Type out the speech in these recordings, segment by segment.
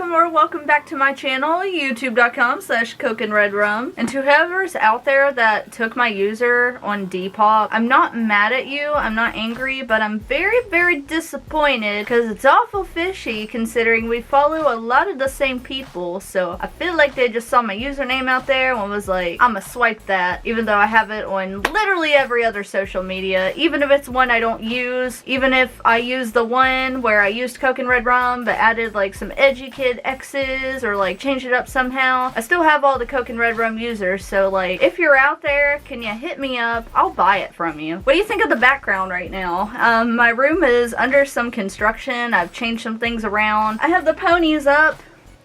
welcome back to my channel, youtube.com/cokeandredrum. And to whoever's out there that took my user on Depop, I'm not mad at you, I'm not angry, but I'm very disappointed because it's awful fishy considering we follow a lot of the same people. So I feel like they just saw my username out there and was like, I'ma swipe that, even though I have it on literally every other social media, even if it's one I don't use, even if I use the one where I used Coke and Red Rum but added like some edgy kid X's or like changed it up somehow. I still have all the Coke and Red Rum users, so like if you're out there, can you hit me up? I'll buy it from you. What do you think of the background right now? My room is under some construction. I've changed some things around. I have the ponies up.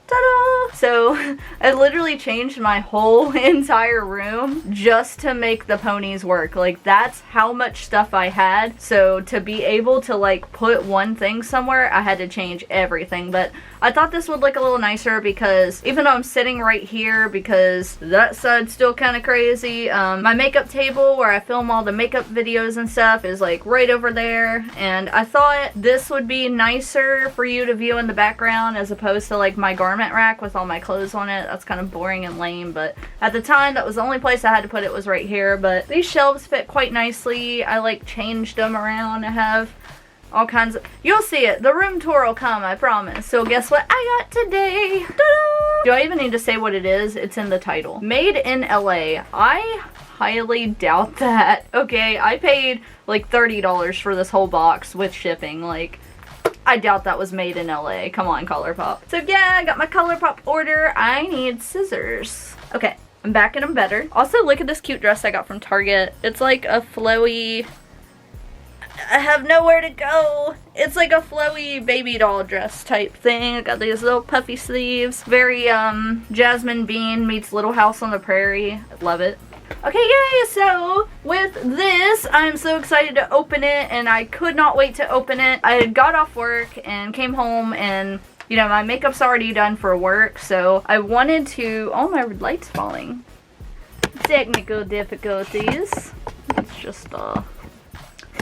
Ta-da! So I literally changed my whole entire room just to make the ponies work. Like, that's how much stuff I had. So to be able to like put one thing somewhere, I had to change everything. But I thought this would look a little nicer because even though I'm sitting right here, because that side's still kind of crazy, my makeup table where I film all the makeup videos and stuff is like right over there. And I thought this would be nicer for you to view in the background as opposed to like my garment rack with all my clothes on it. That's kind of boring and lame, but at the time that was the only place I had to put it was right here. But these shelves fit quite nicely. I like changed them around. I have all kinds of, you'll see it, the room tour will come, I promise. So guess what I got today? Ta-da! Do I even need to say what it is? It's in the title. Made in LA. I highly doubt that. Okay, I paid like $30 for this whole box with shipping. Like, I doubt that was made in LA. Come on, Colourpop. So yeah, I got my Colourpop order. I need scissors. Okay, I'm back and I'm better. Also, look at this cute dress I got from Target. It's like a flowy, I have nowhere to go. It's like a flowy baby doll dress type thing. I got these little puffy sleeves. Very Jasmine Bean meets Little House on the Prairie. I love it. Okay, yay! So with this, I'm so excited to open it, and I could not wait to open it. I got off work and came home, and you know, my makeup's already done for work, so I wanted to, oh, my light's falling. Technical difficulties. Let's just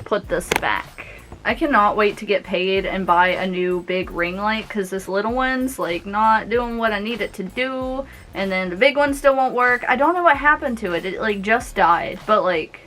put this back. I cannot wait to get paid and buy a new big ring light because this little one's like not doing what I need it to do, and then the big one still won't work. I don't know what happened to it. It like just died, but like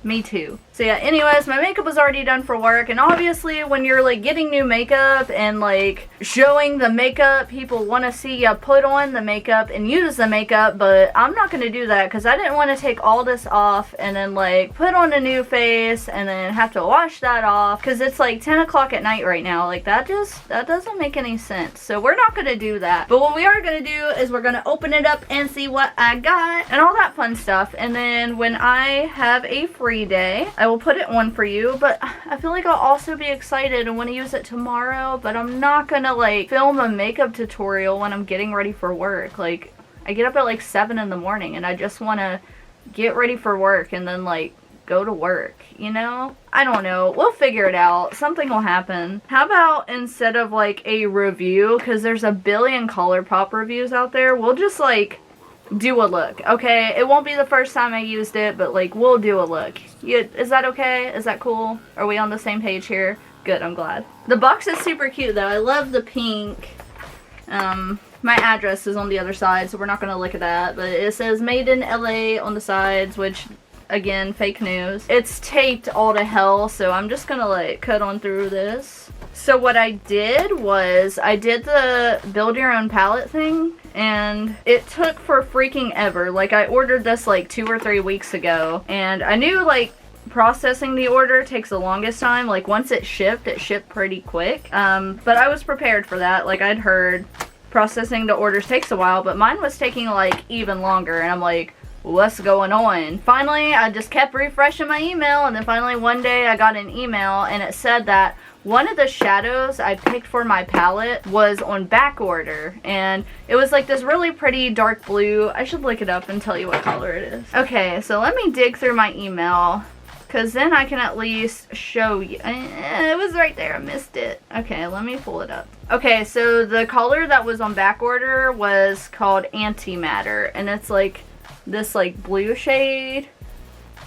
me too. So yeah, anyways, my makeup was already done for work, and obviously when you're like getting new makeup and like showing the makeup, people want to see you put on the makeup and use the makeup, but I'm not going to do that because I didn't want to take all this off and then like put on a new face and then have to wash that off because it's like 10 o'clock at night right now. Like that doesn't make any sense. So we're not going to do that. But what we are going to do is we're going to open it up and see what I got and all that fun stuff. And then when I have a free day, I will put it on for you, but I feel like I'll also be excited and want to use it tomorrow, but I'm not gonna like film a makeup tutorial when I'm getting ready for work. Like, I get up at like 7 in the morning and I just want to get ready for work and then like go to work, you know? I don't know. We'll figure it out. Something will happen. How about instead of like a review, because there's a billion Colourpop reviews out there, we'll just like do a look, okay? It won't be the first time I used it, but like we'll do a look. Is that okay? Is that cool? Are we on the same page here? Good, I'm glad. The box is super cute though. I love the pink. My address is on the other side, so we're not gonna look at that, but it says made in LA on the sides, which again, fake news. It's taped all to hell, so I'm just gonna like cut on through this. So what I did was I did the build your own palette thing, and it took for freaking ever. Like, I ordered this like 2 or 3 weeks ago, and I knew like processing the order takes the longest time. Like, once it shipped pretty quick. But I was prepared for that. Like, I'd heard processing the orders takes a while, but mine was taking like even longer, and I'm like, what's going on? Finally, I just kept refreshing my email, and then finally one day I got an email and it said that one of the shadows I picked for my palette was on back order, and it was like this really pretty dark blue. I should look it up and tell you what color it is. Okay, so let me dig through my email, because then I can at least show you. It was right there. I missed it. Okay, let me pull it up. Okay, so the color that was on back order was called Antimatter, and it's like this like blue shade.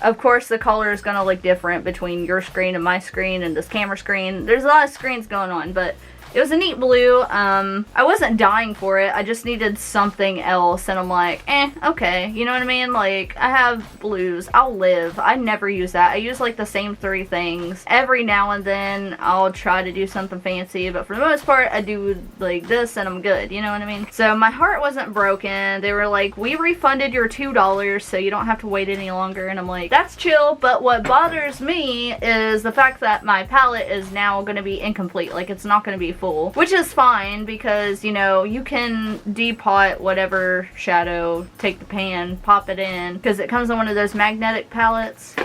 Of course, the color is going to look different between your screen and my screen and this camera screen. There's a lot of screens going on, but It was a neat blue. I wasn't dying for it. I just needed something else, and I'm like, okay. You know what I mean? Like, I have blues. I'll live. I never use that. I use like the same 3 things. Every now and then I'll try to do something fancy, but for the most part I do like this and I'm good. You know what I mean? So my heart wasn't broken. They were like, we refunded your $2 so you don't have to wait any longer, and I'm like, that's chill. But what bothers me is the fact that my palette is now going to be incomplete. Like, it's not going to be full, which is fine because, you know, you can depot whatever shadow, take the pan, pop it in, because it comes in one of those magnetic palettes.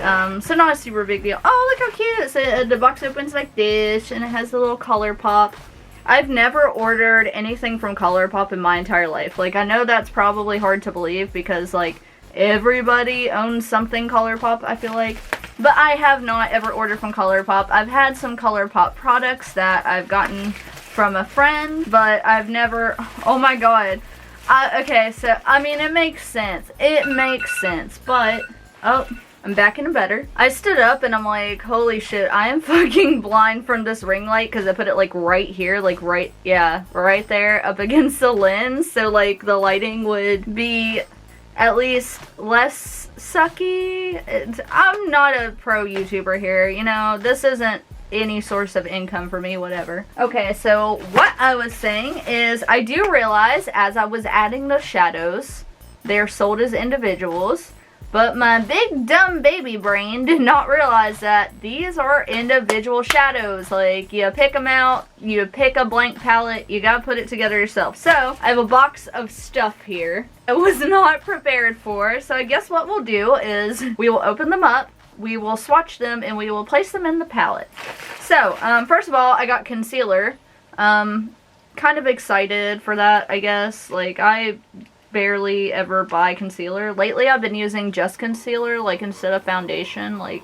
So not a super big deal. Oh, look how cute. So the box opens like this, and it has the little Colourpop. I've never ordered anything from Colourpop in my entire life. Like, I know that's probably hard to believe because, like, everybody owns something Colourpop, I feel like. But I have not ever ordered from Colourpop. I've had some Colourpop products that I've gotten from a friend, but I've never... Oh my god. Okay, so, I mean, it makes sense. It makes sense, but... Oh, I'm back in better. I stood up and I'm like, holy shit, I am fucking blind from this ring light because I put it like right here, like right there up against the lens, so like the lighting would be at least less sucky. I'm not a pro YouTuber here, you know, this isn't any source of income for me, whatever. Okay, so what I was saying is I do realize as I was adding the shadows, they're sold as individuals. But my big dumb baby brain did not realize that these are individual shadows. Like, you pick them out, you pick a blank palette, you gotta put it together yourself. So, I have a box of stuff here I was not prepared for. So I guess what we'll do is we will open them up, we will swatch them, and we will place them in the palette. So, first of all, I got concealer. Kind of excited for that, I guess. Like, I barely ever buy concealer. Lately I've been using just concealer, like instead of foundation, like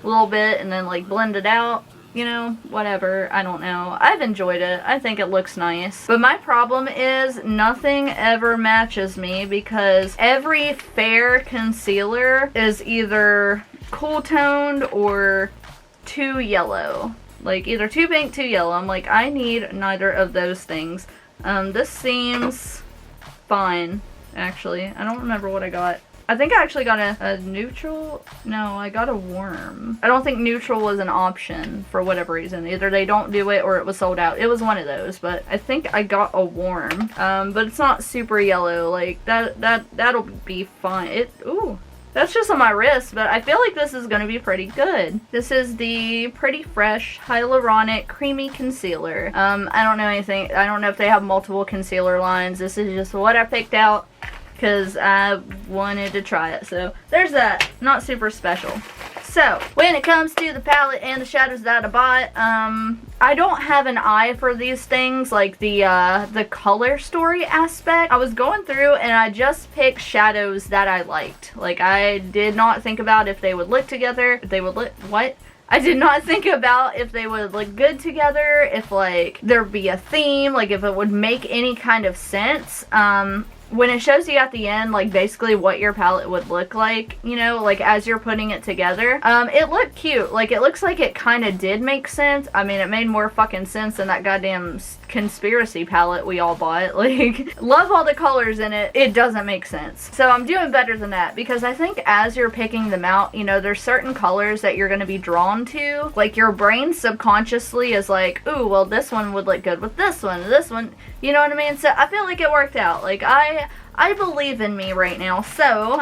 a little bit and then like blend it out, you know, whatever, I don't know. I've enjoyed it. I think it looks nice. But my problem is nothing ever matches me because every fair concealer is either cool toned or too yellow. Like either too pink, too yellow. I'm like, I need neither of those things. This seems fine. Actually, I don't remember what I got. I think I actually got a neutral. No, I got a warm. I don't think neutral was an option for whatever reason. Either they don't do it or it was sold out. It was one of those, but I think I got a warm. But it's not super yellow. Like that'll be fine. Ooh. That's just on my wrist, but I feel like this is going to be pretty good. This is the Pretty Fresh Hyaluronic Creamy Concealer. I don't know anything. I don't know if they have multiple concealer lines. This is just what I picked out because I wanted to try it. So there's that. Not super special. So when it comes to the palette and the shadows that I bought, I don't have an eye for these things, like the color story aspect. I was going through and I just picked shadows that I liked. Like, I did not think about if they would look together, if they would look, what? I did not think about if they would look good together, if like there'd be a theme, like if it would make any kind of sense. When it shows you at the end, like, basically what your palette would look like, you know, like, as you're putting it together, it looked cute. Like, it looks like it kind of did make sense. I mean, it made more fucking sense than that goddamn conspiracy palette we all bought. Like, love all the colors in it. It doesn't make sense. So I'm doing better than that, because I think as you're picking them out, you know, there's certain colors that you're going to be drawn to. Like, your brain subconsciously is like, ooh, well, this one would look good with this one, you know what I mean? So I feel like it worked out. Like, I believe in me right now. So,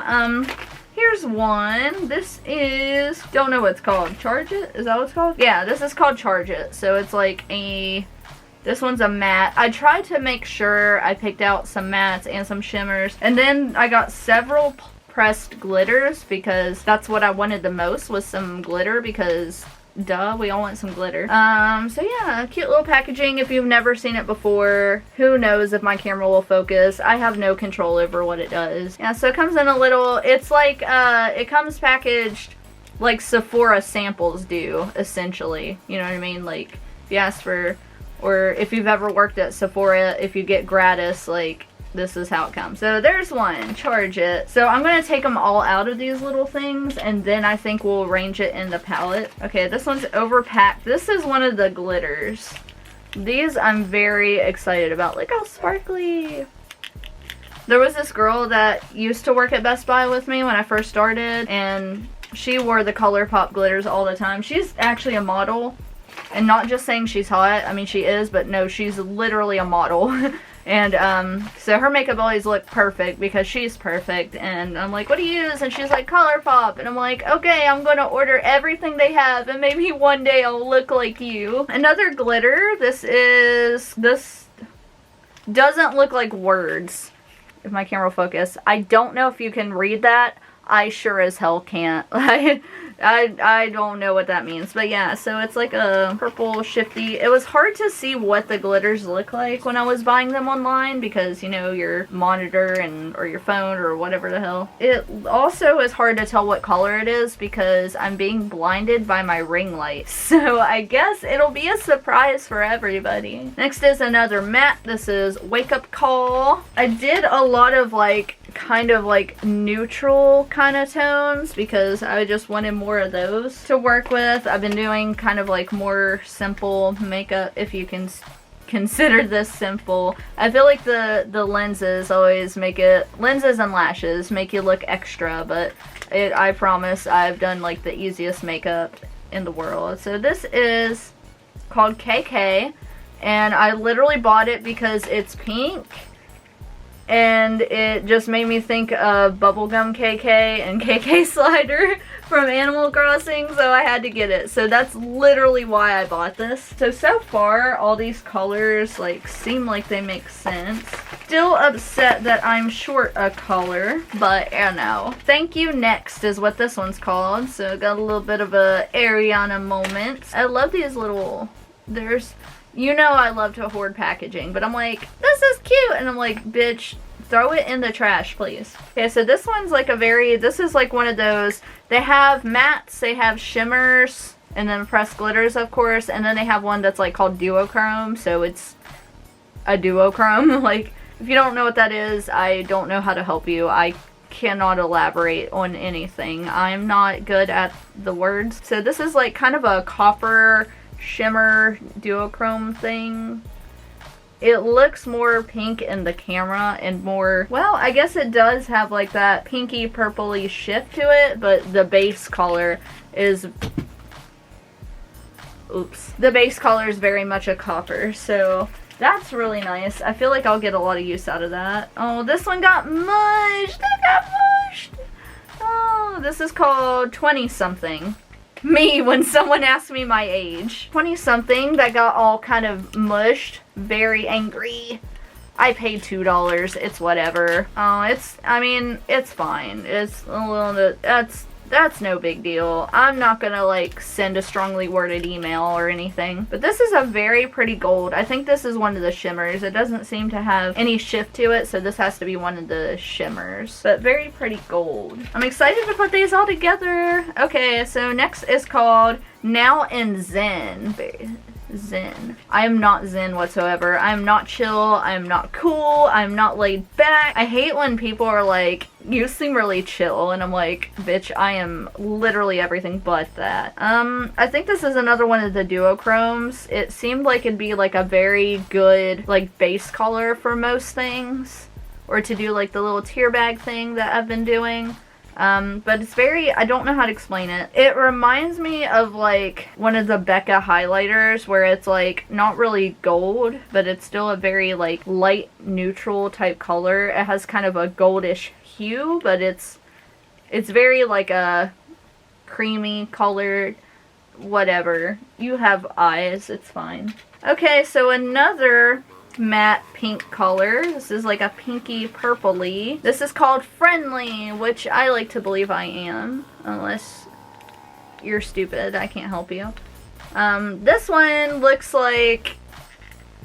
here's one. This is, don't know what it's called. Charge It? Is that what it's called? Yeah, this is called Charge It. So it's like this one's a matte. I tried to make sure I picked out some mattes and some shimmers. And then I got several pressed glitters because that's what I wanted the most, was some glitter, because duh, we all want some glitter. So yeah, cute little packaging. If you've never seen it before, who knows if my camera will focus. I have no control over what it does. Yeah, so it comes in a little, it's like, it comes packaged like Sephora samples do, essentially. You know what I mean? Like, if you ask for, or if you've ever worked at Sephora, if you get gratis, like, this is how it comes. So there's one, Charge It. So I'm going to take them all out of these little things, and then I think we'll arrange it in the palette. Okay, this one's overpacked. This is one of the glitters. These I'm very excited about. Look how sparkly. There was this girl that used to work at Best Buy with me when I first started, and she wore the Colourpop glitters all the time. She's actually a model, and not just saying she's hot. I mean, she is, but no, she's literally a model. And so her makeup always looked perfect because she's perfect. And I'm like, what do you use? And she's like, Colourpop. And I'm like, okay, I'm gonna order everything they have, and maybe one day I'll look like you. Another glitter. This doesn't look like words. If my camera will focus. I don't know if you can read that. I sure as hell can't. I don't know what that means. But yeah, so it's like a purple shifty. It was hard to see what the glitters look like when I was buying them online because, you know, your monitor or your phone or whatever the hell. It also is hard to tell what color it is because I'm being blinded by my ring light. So I guess it'll be a surprise for everybody. Next is another matte. This is Wake Up Call. I did a lot of like kind of like neutral kind of tones because I just wanted more of those to work with. I've been doing kind of like more simple makeup, if you can consider this simple. I feel like the lenses always make it, lenses and lashes make you look extra, but I promise I've done like the easiest makeup in the world. So this is called KK, and I literally bought it because it's pink. And it just made me think of Bubblegum KK and KK Slider from Animal Crossing, so I had to get it. So that's literally why I bought this. So far, all these colors like seem like they make sense. Still upset that I'm short a color, but you know. Thank You Next is what this one's called. So got a little bit of a Ariana moment. I love these little, you know I love to hoard packaging, but I'm like, this is cute, and I'm like, bitch, throw it in the trash, please. Okay, so this one's like this is like one of those, they have mattes, they have shimmers, and then pressed glitters, of course, and then they have one that's like called duochrome, so it's a duochrome. Like, if you don't know what that is, I don't know how to help you. I cannot elaborate on anything. I'm not good at the words. So this is like kind of a copper shimmer duochrome thing. It looks more pink in the camera and more, well, I guess it does have like that pinky purpley shift to it, but the base color is, the base color is very much a copper, so that's really nice. I feel like I'll get a lot of use out of that. Oh, this one got mushed. It got mushed. Oh, this is called 20 something. Me when someone asked me my age. 20 something that got all kind of mushed. Very angry. I paid $2. It's whatever. Oh, I mean, it's fine. It's a little bit, that's no big deal. I'm not gonna like send a strongly worded email or anything. But this is a very pretty gold. I think this is one of the shimmers. It doesn't seem to have any shift to it, so this has to be one of the shimmers. But very pretty gold. I'm excited to put these all together. Okay, so next is called Now in Zen. Zen. I am not zen whatsoever. I am not chill. I am not cool. I'm not laid back. I hate when people are like, you seem really chill, and I'm like, bitch, I am literally everything but that. I think this is another one of the duochromes. It seemed like it'd be like a very good like base color for most things, or to do like the little tear bag thing that I've been doing. But it's very, I don't know how to explain it. It reminds me of like one of the Becca highlighters where it's like not really gold, but it's still a very like light neutral type color. It has kind of a goldish hue, but it's very like a creamy colored, whatever. You have eyes, it's fine. Okay, so another matte pink color. This is like a pinky purpley. This is called Friendly, which I like to believe I am, unless you're stupid. I can't help you. This one looks like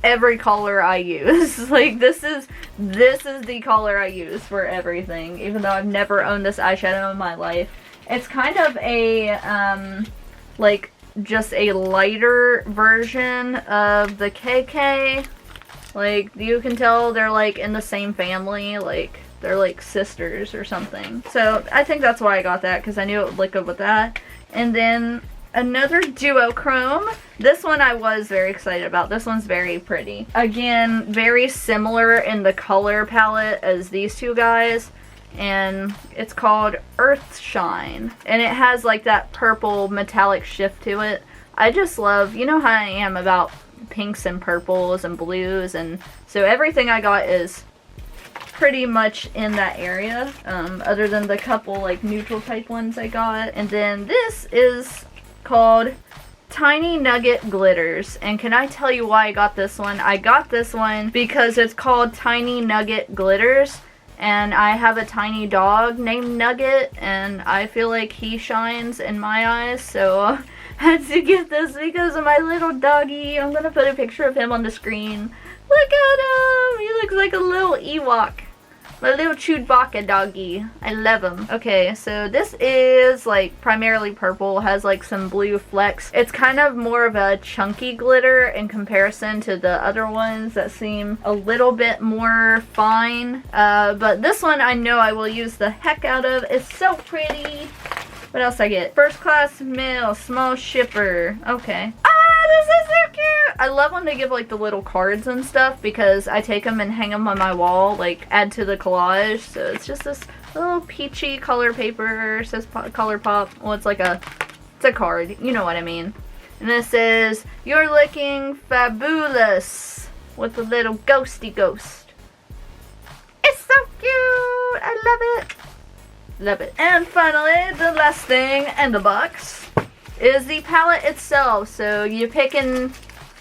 every color I use. Like this is the color I use for everything, even though I've never owned this eyeshadow in my life. It's kind of a like just a lighter version of the KK. Like, you can tell they're, like, in the same family. Like, they're, like, sisters or something. So, I think that's why I got that, because I knew it would look good with that. And then, Another duochrome. This one I was very excited about. This one's very pretty. Again, very similar in the color palette as these two guys. And it's called Earth Shine. And it has like that purple metallic shift to it. I just love, you know how I am about pinks and purples and blues. And so everything I got is pretty much in that area. Other than the couple like neutral type ones I got. And then this is called Tiny Nugget Glitters. And can I tell you why I got this one? I got this one because it's called Tiny Nugget Glitters, and I have a tiny dog named Nugget, and I feel like he shines in my eyes, so I had to get this because of my little doggy. I'm gonna put a picture of him on the screen. Look at him! He looks like a little Ewok. My little Chewbacca doggy. I love him. Okay, so this is like primarily purple, has like some blue flecks. It's kind of more of a chunky glitter in comparison to the other ones that seem a little bit more fine. But this one I know I will use the heck out of. It's so pretty. What else I get? First class mail, small shipper. Okay. This is so cute! I love when they give like the little cards and stuff because I take them and hang them on my wall, like add to the collage. So it's just this little peachy color paper. It says Colourpop. Well, it's a card. You know what I mean. And this says, "You're looking fabulous," with a little ghosty ghost. It's so cute! I love it. Love it. And finally, the last thing in the box is the palette itself. So you pick an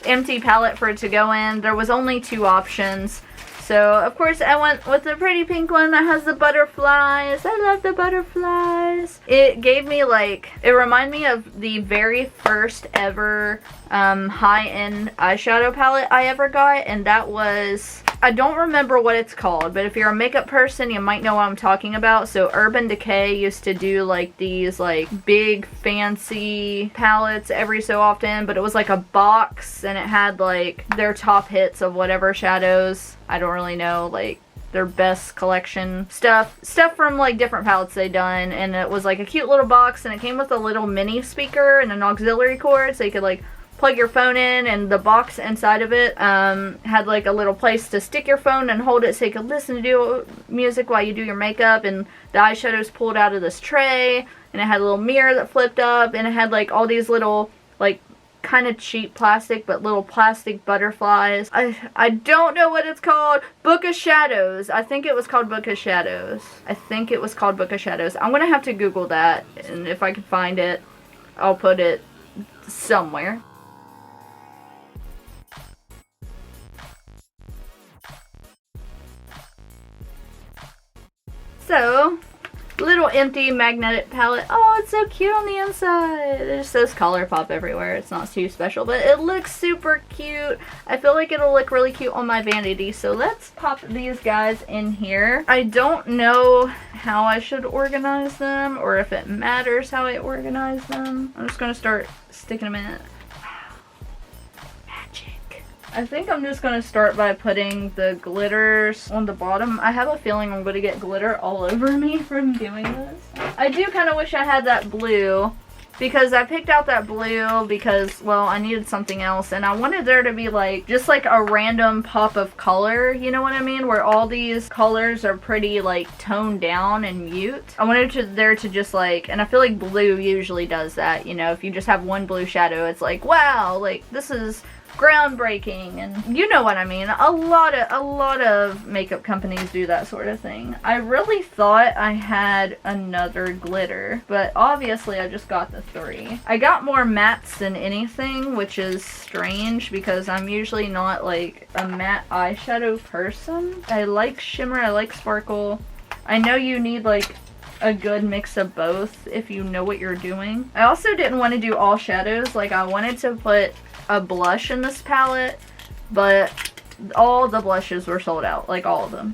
empty palette for it to go in. There was only 2 options. So of course I went with the pretty pink one that has the butterflies. I love the butterflies. It gave me like, it reminded me of the very first ever high-end eyeshadow palette I ever got, and that was, I don't remember what it's called, but if you're a makeup person, you might know what I'm talking about. So Urban Decay used to do like these like big fancy palettes every so often, but it was like a box and it had like their top hits of whatever shadows. I don't really know, like their best collection stuff from like different palettes they done, and it was like a cute little box, and it came with a little mini speaker and an auxiliary cord, so you could like plug your phone in, and the box inside of it had like a little place to stick your phone and hold it so you could listen to music while you do your makeup. And the eyeshadows pulled out of this tray, and it had a little mirror that flipped up, and it had like all these little like kind of cheap plastic, but little plastic butterflies. I don't know what it's called. Book of Shadows. I think it was called Book of Shadows. I'm gonna have to Google that, and if I can find it, I'll put it somewhere. So, little empty magnetic palette. Oh, it's so cute on the inside. It just says Colourpop everywhere. It's not too special, but it looks super cute. I feel like it'll look really cute on my vanity. So let's pop these guys in here. I don't know how I should organize them, or if it matters how I organize them. I'm just gonna start sticking them in. I think I'm just going to start by putting the glitters on the bottom. I have a feeling I'm going to get glitter all over me from doing this. I do kind of wish I had that blue, because I picked out that blue because, well, I needed something else, and I wanted there to be like, just like a random pop of color, you know what I mean? Where all these colors are pretty like toned down and mute. I wanted there to just like, and I feel like blue usually does that, you know, if you just have one blue shadow, it's like, wow, like this is groundbreaking, and you know what I mean. A lot of makeup companies do that sort of thing. I really thought I had another glitter, but obviously I just got the 3. I got more mattes than anything, which is strange because I'm usually not like a matte eyeshadow person. I like shimmer, I like sparkle. I know you need like a good mix of both if you know what you're doing. I also didn't want to do all shadows. Like, I wanted to put a blush in this palette, but all the blushes were sold out, like all of them.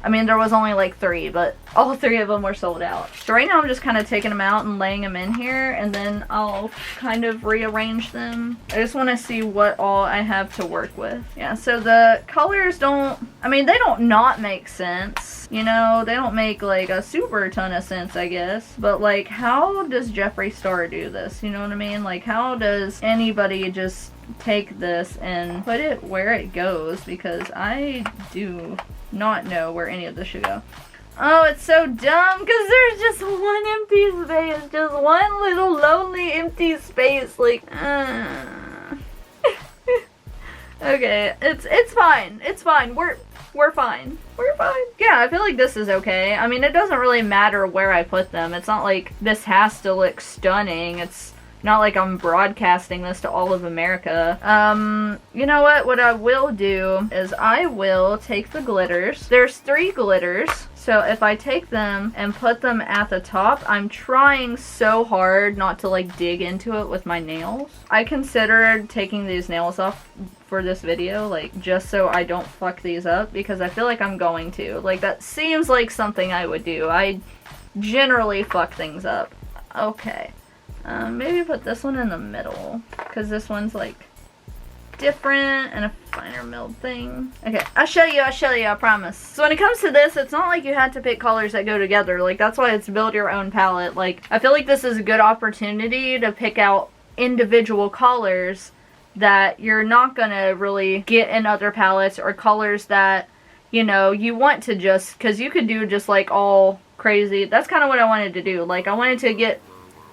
I mean, there was only like 3, but all 3 of them were sold out. So right now I'm just kind of taking them out and laying them in here, and then I'll kind of rearrange them. I just want to see what all I have to work with. Yeah, so the colors don't, I mean, they don't not make sense. You know, they don't make like a super ton of sense, I guess. But like, how does Jeffree Star do this? You know what I mean? Like, how does anybody just take this and put it where it goes? Because I do not know where any of this should go. Oh, it's so dumb because there's just one empty space. Just one little lonely empty space. Like, okay, it's fine. It's fine. We're fine. We're fine. Yeah, I feel like this is okay. I mean, it doesn't really matter where I put them. It's not like this has to look stunning. It's not like I'm broadcasting this to all of America. You know what? What I will do is I will take the glitters. There's 3 glitters. So if I take them and put them at the top, I'm trying so hard not to like dig into it with my nails. I considered taking these nails off for this video, like just so I don't fuck these up, because I feel like I'm going to. Like, that seems like something I would do. I generally fuck things up. Okay. Maybe put this one in the middle, because this one's like different and a finer milled thing. Okay, I'll show you, I promise. So when it comes to this, it's not like you had to pick colors that go together. Like, that's why it's build your own palette. Like, I feel like this is a good opportunity to pick out individual colors that you're not gonna really get in other palettes, or colors that, you know, you want to just, because you could do just like all crazy. That's kind of what I wanted to do. Like, I wanted to get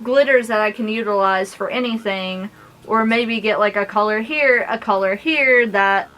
glitters that I can utilize for anything, or maybe get like a color here that,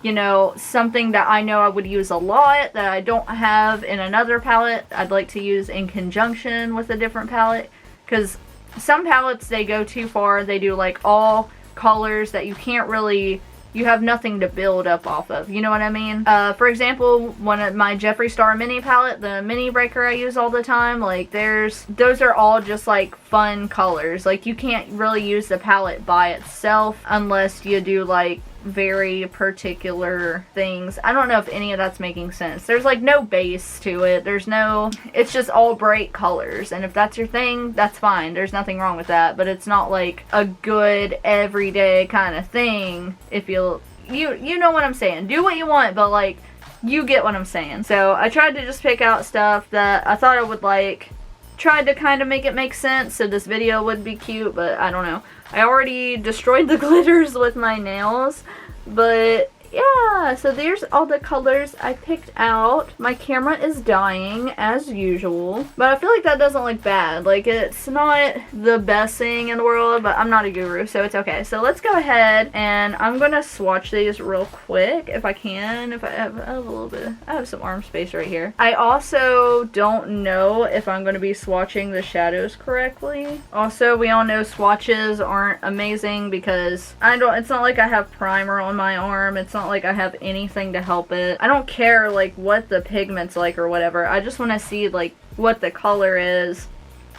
you know, something that I know I would use a lot that I don't have in another palette, I'd like to use in conjunction with a different palette. Because some palettes, they go too far. They do like all colors that you can't really, you have nothing to build up off of, you know what I mean? For example, one of my Jeffree Star mini palette, the mini breaker I use all the time, like those are all just like fun colors. Like, you can't really use the palette by itself unless you do like very particular things. I don't know if any of that's making sense. There's like no base to it. It's just all bright colors, and if that's your thing, that's fine. There's nothing wrong with that, but it's not like a good everyday kind of thing. If you know what I'm saying. Do what you want, but like, you get what I'm saying. So I tried to just pick out stuff that I thought I would like, tried to kind of make it make sense so this video would be cute, but I don't know. I already destroyed the glitters with my nails, but yeah, so there's all the colors I picked out. My camera is dying as usual, but I feel like that doesn't look bad. Like, it's not the best thing in the world, but I'm not a guru, so it's okay. So let's go ahead and I'm gonna swatch these real quick if I can. If I have a little bit, I have some arm space right here. I also don't know if I'm gonna be swatching the shadows correctly. Also, we all know swatches aren't amazing because it's not like I have primer on my arm. It's not like I have anything to help it. I don't care like what the pigment's like or whatever. I just want to see like what the color is,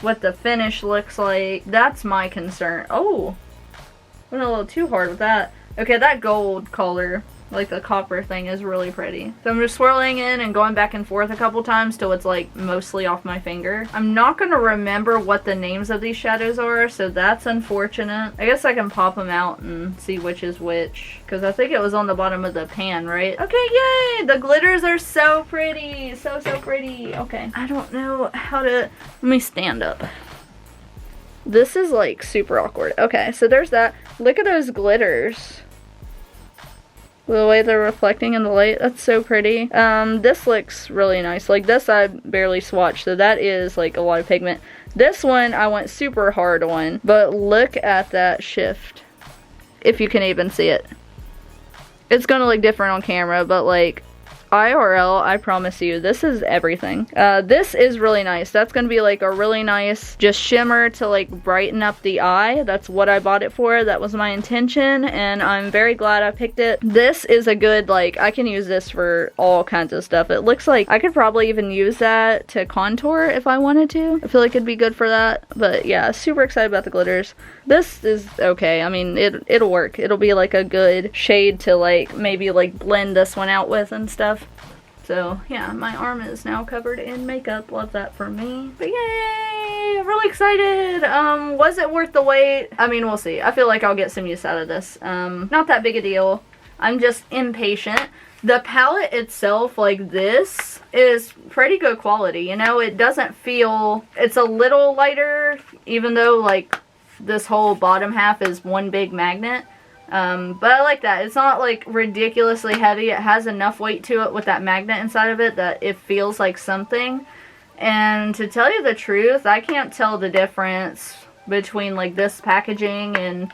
what the finish looks like. That's my concern. Oh, went a little too hard with that. Okay, that gold color, like the copper thing, is really pretty. So I'm just swirling in and going back and forth a couple times till it's like mostly off my finger. I'm not gonna remember what the names of these shadows are, so that's unfortunate. I guess I can pop them out and see which is which, because I think it was on the bottom of the pan, right? Okay, yay! The glitters are so pretty. So pretty. Okay. I don't know how to... Let me stand up. This is like super awkward. Okay, so there's that. Look at those glitters. The way they're reflecting in the light, that's so pretty. This looks really nice. Like, this I barely swatched, so that is like a lot of pigment. This one I went super hard on, but look at that shift. If you can even see it. It's gonna look different on camera, but like, IRL, I promise you, this is everything. This is really nice. That's gonna be like a really nice just shimmer to like brighten up the eye. That's what I bought it for. That was my intention, and I'm very glad I picked it. This is a good, like, I can use this for all kinds of stuff. It looks like I could probably even use that to contour if I wanted to. I feel like it'd be good for that. But yeah, super excited about the glitters. This is okay. I mean, it'll work. It'll be like a good shade to like maybe like blend this one out with and stuff. So yeah, my arm is now covered in makeup. Love that for me. But yay! Really excited. Was it worth the wait? I mean, we'll see. I feel like I'll get some use out of this. Not that big a deal. I'm just impatient. The palette itself, like this, is pretty good quality. You know, it doesn't feel, it's a little lighter, even though like this whole bottom half is one big magnet. But I like that. It's not like ridiculously heavy. It has enough weight to it with that magnet inside of it that it feels like something. And to tell you the truth, I can't tell the difference between like this packaging and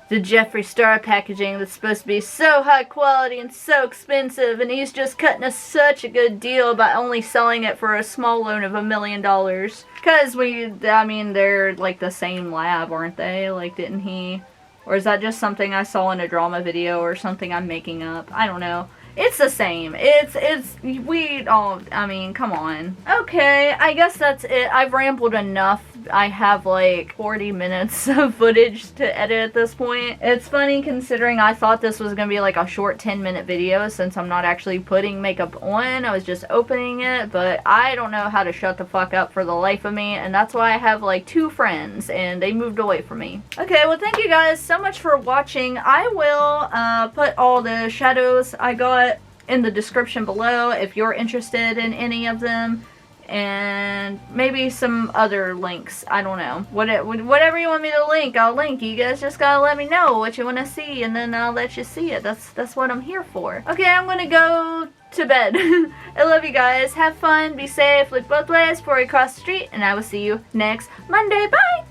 the Jeffree Star packaging that's supposed to be so high quality and so expensive, and he's just cutting us such a good deal by only selling it for a small loan of $1 million. Because I mean, they're like the same lab, aren't they? Like, didn't he? Or is that just something I saw in a drama video or something I'm making up? I don't know. It's the same. I mean, come on. Okay, I guess that's it. I've rambled enough. I have like 40 minutes of footage to edit at this point. It's funny considering I thought this was gonna be like a short 10-minute video since I'm not actually putting makeup on. I was just opening it, but I don't know how to shut the fuck up for the life of me, and that's why I have like 2 friends and they moved away from me. Okay, well thank you guys so much for watching. I will put all the shadows I got in the description below if you're interested in any of them, and maybe some other links. I don't know. Whatever you want me to link, I'll link. You guys just gotta let me know what you want to see, and then I'll let you see it. That's what I'm here for. Okay, I'm gonna go to bed. I love you guys. Have fun. Be safe. Look both ways before you cross the street, and I will see you next Monday. Bye!